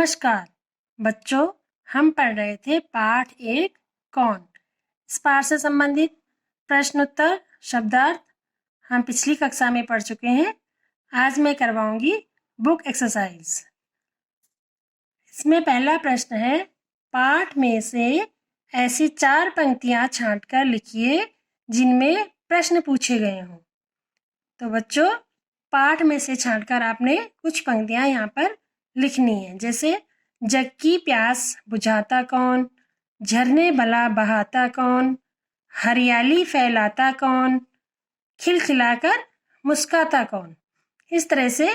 नमस्कार बच्चों, हम पढ़ रहे थे पाठ 1 कौन। इस पाठ से संबंधित प्रश्न उत्तर शब्दार्थ हम पिछली कक्षा में पढ़ चुके हैं। आज मैं करवाऊंगी बुक एक्सरसाइज। इसमें पहला प्रश्न है, पाठ में से ऐसी 4 पंक्तियां छांटकर लिखिए जिनमें प्रश्न पूछे गए हों। तो बच्चों, पाठ में से छांटकर आपने कुछ पंक्तियां यहाँ पर लिखनी है, जैसे जग की प्यास बुझाता कौन, झरने भला बहाता कौन, हरियाली फैलाता कौन, खिलखिलाकर मुस्काता कौन। इस तरह से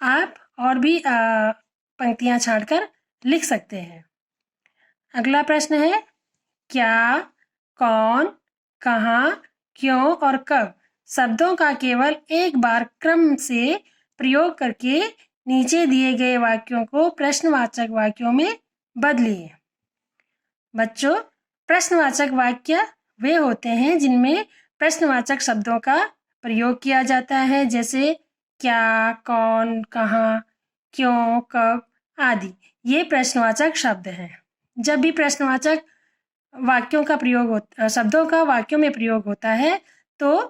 आप और भी पंक्तियां छांटकर लिख सकते हैं। अगला प्रश्न है, क्या, कौन, कहाँ, क्यों और कब शब्दों का केवल एक बार क्रम से प्रयोग करके नीचे दिए गए वाक्यों को प्रश्नवाचक वाक्यों में बदलिए। बच्चों, प्रश्नवाचक वाक्य वे होते हैं जिनमें प्रश्नवाचक शब्दों का प्रयोग किया जाता है, जैसे क्या, कौन, कहाँ, क्यों, कब आदि। ये प्रश्नवाचक शब्द हैं। जब भी प्रश्नवाचक वाक्यों का प्रयोग शब्दों का वाक्यों में प्रयोग होता है तो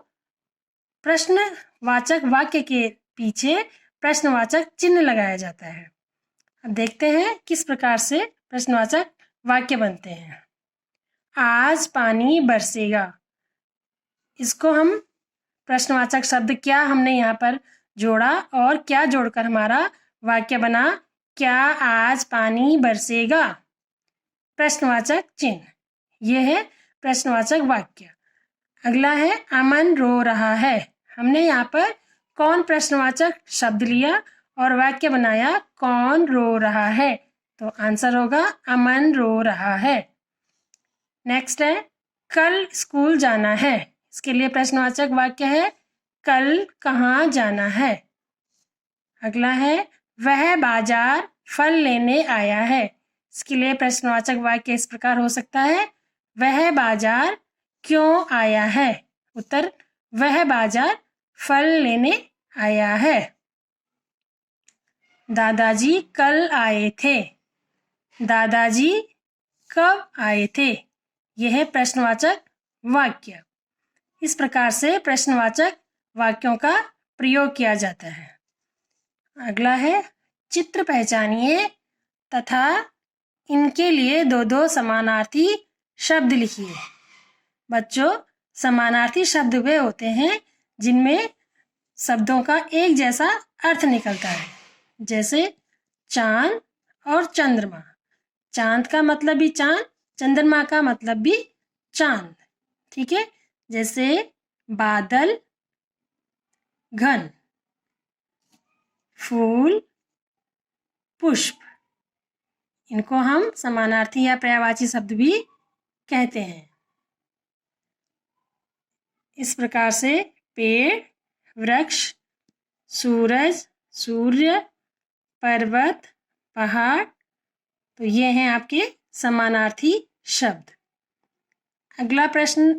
प्रश्नवाचक वाक्य के पीछे प्रश्नवाचक चिन्ह लगाया जाता है। अब देखते हैं किस प्रकार से प्रश्नवाचक वाक्य बनते हैं। आज पानी बरसेगा, इसको हम प्रश्नवाचक शब्द क्या हमने यहाँ पर जोड़ा और क्या जोड़कर हमारा वाक्य बना, क्या आज पानी बरसेगा, प्रश्नवाचक चिन्ह। यह है प्रश्नवाचक वाक्य। अगला है, अमन रो रहा है। हमने यहाँ पर कौन प्रश्नवाचक शब्द लिया और वाक्य बनाया, कौन रो रहा है, तो आंसर होगा अमन रो रहा है। नेक्स्ट है, कल स्कूल जाना है। इसके लिए प्रश्नवाचक वाक्य है, कल कहाँ जाना है। अगला है, वह बाजार फल लेने आया है। इसके लिए प्रश्नवाचक वाक्य इस प्रकार हो सकता है, वह बाजार क्यों आया है। उत्तर, वह बाजार फल लेने आया है। दादाजी कल आए थे, दादाजी कब आए थे। यह है प्रश्नवाचक वाक्य। इस प्रकार से प्रश्नवाचक वाक्यों का प्रयोग किया जाता है। अगला है, चित्र पहचानिए तथा इनके लिए 2-2 समानार्थी शब्द लिखिए। बच्चों, समानार्थी शब्द वे होते हैं जिनमें शब्दों का एक जैसा अर्थ निकलता है, जैसे चांद और चंद्रमा। चांद का मतलब भी चांद, चंद्रमा का मतलब भी चांद। ठीक है, जैसे बादल, घन, फूल, पुष्प। इनको हम समानार्थी या पर्यायवाची शब्द भी कहते हैं। इस प्रकार से पेड़, वृक्ष, सूरज, सूर्य, पर्वत, पहाड़, तो ये हैं आपके समानार्थी शब्द। अगला प्रश्न,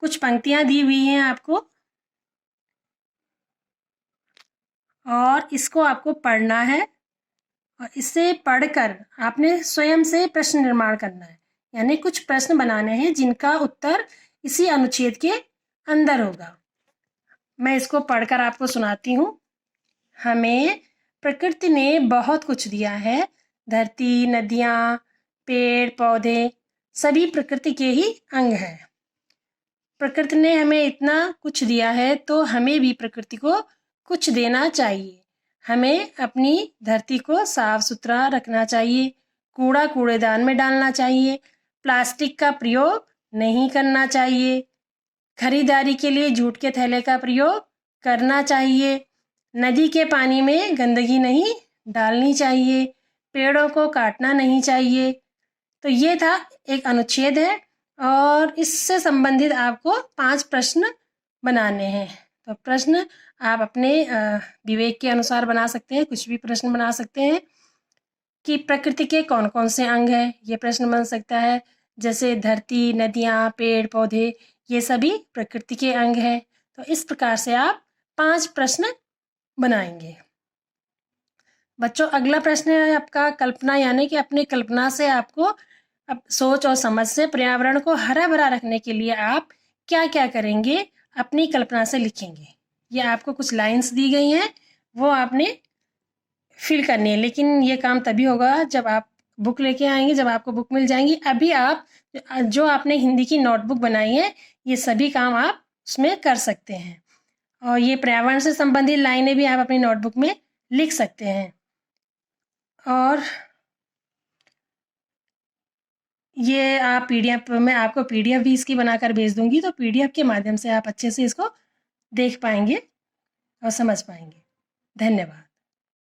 कुछ पंक्तियां दी हुई हैं आपको और इसको आपको पढ़ना है और इसे पढ़कर आपने स्वयं से प्रश्न निर्माण करना है, यानी कुछ प्रश्न बनाने हैं जिनका उत्तर इसी अनुच्छेद के अंदर होगा। मैं इसको पढ़कर आपको सुनाती हूँ। हमें प्रकृति ने बहुत कुछ दिया है। धरती, नदियाँ, पेड़, पौधे सभी प्रकृति के ही अंग हैं। प्रकृति ने हमें इतना कुछ दिया है तो हमें भी प्रकृति को कुछ देना चाहिए। हमें अपनी धरती को साफ सुथरा रखना चाहिए, कूड़ा कूड़ेदान में डालना चाहिए, प्लास्टिक का प्रयोग नहीं करना चाहिए, खरीदारी के लिए जूट के थैले का प्रयोग करना चाहिए, नदी के पानी में गंदगी नहीं डालनी चाहिए, पेड़ों को काटना नहीं चाहिए। तो ये था एक अनुच्छेद है और इससे संबंधित आपको 5 प्रश्न बनाने हैं। तो प्रश्न आप अपने विवेक के अनुसार बना सकते हैं, कुछ भी प्रश्न बना सकते हैं कि प्रकृति के कौन कौन से अंग हैं, ये प्रश्न बन सकता है। जैसे धरती, नदियाँ, पेड़, पौधे, ये सभी प्रकृति के अंग हैं। तो इस प्रकार से आप 5 प्रश्न बनाएंगे। बच्चों अगला प्रश्न है आपका कल्पना, यानी कि अपनी कल्पना से आपको सोच और समझ से पर्यावरण को हरा भरा रखने के लिए आप क्या क्या करेंगे, अपनी कल्पना से लिखेंगे। ये आपको कुछ लाइंस दी गई हैं, वो आपने फिल करनी है, लेकिन ये काम तभी होगा जब आप बुक लेके आएंगे, जब आपको बुक मिल जाएंगी। अभी आप जो आपने हिंदी की नोटबुक बनाई है, ये सभी काम आप उसमें कर सकते हैं, और ये पर्यावरण से संबंधित लाइनें भी आप अपनी नोटबुक में लिख सकते हैं। और ये आप पीडीएफ में, आपको पीडीएफ भी इसकी बनाकर भेज दूंगी, तो पीडीएफ के माध्यम से आप अच्छे से इसको देख पाएंगे और समझ पाएंगे। धन्यवाद।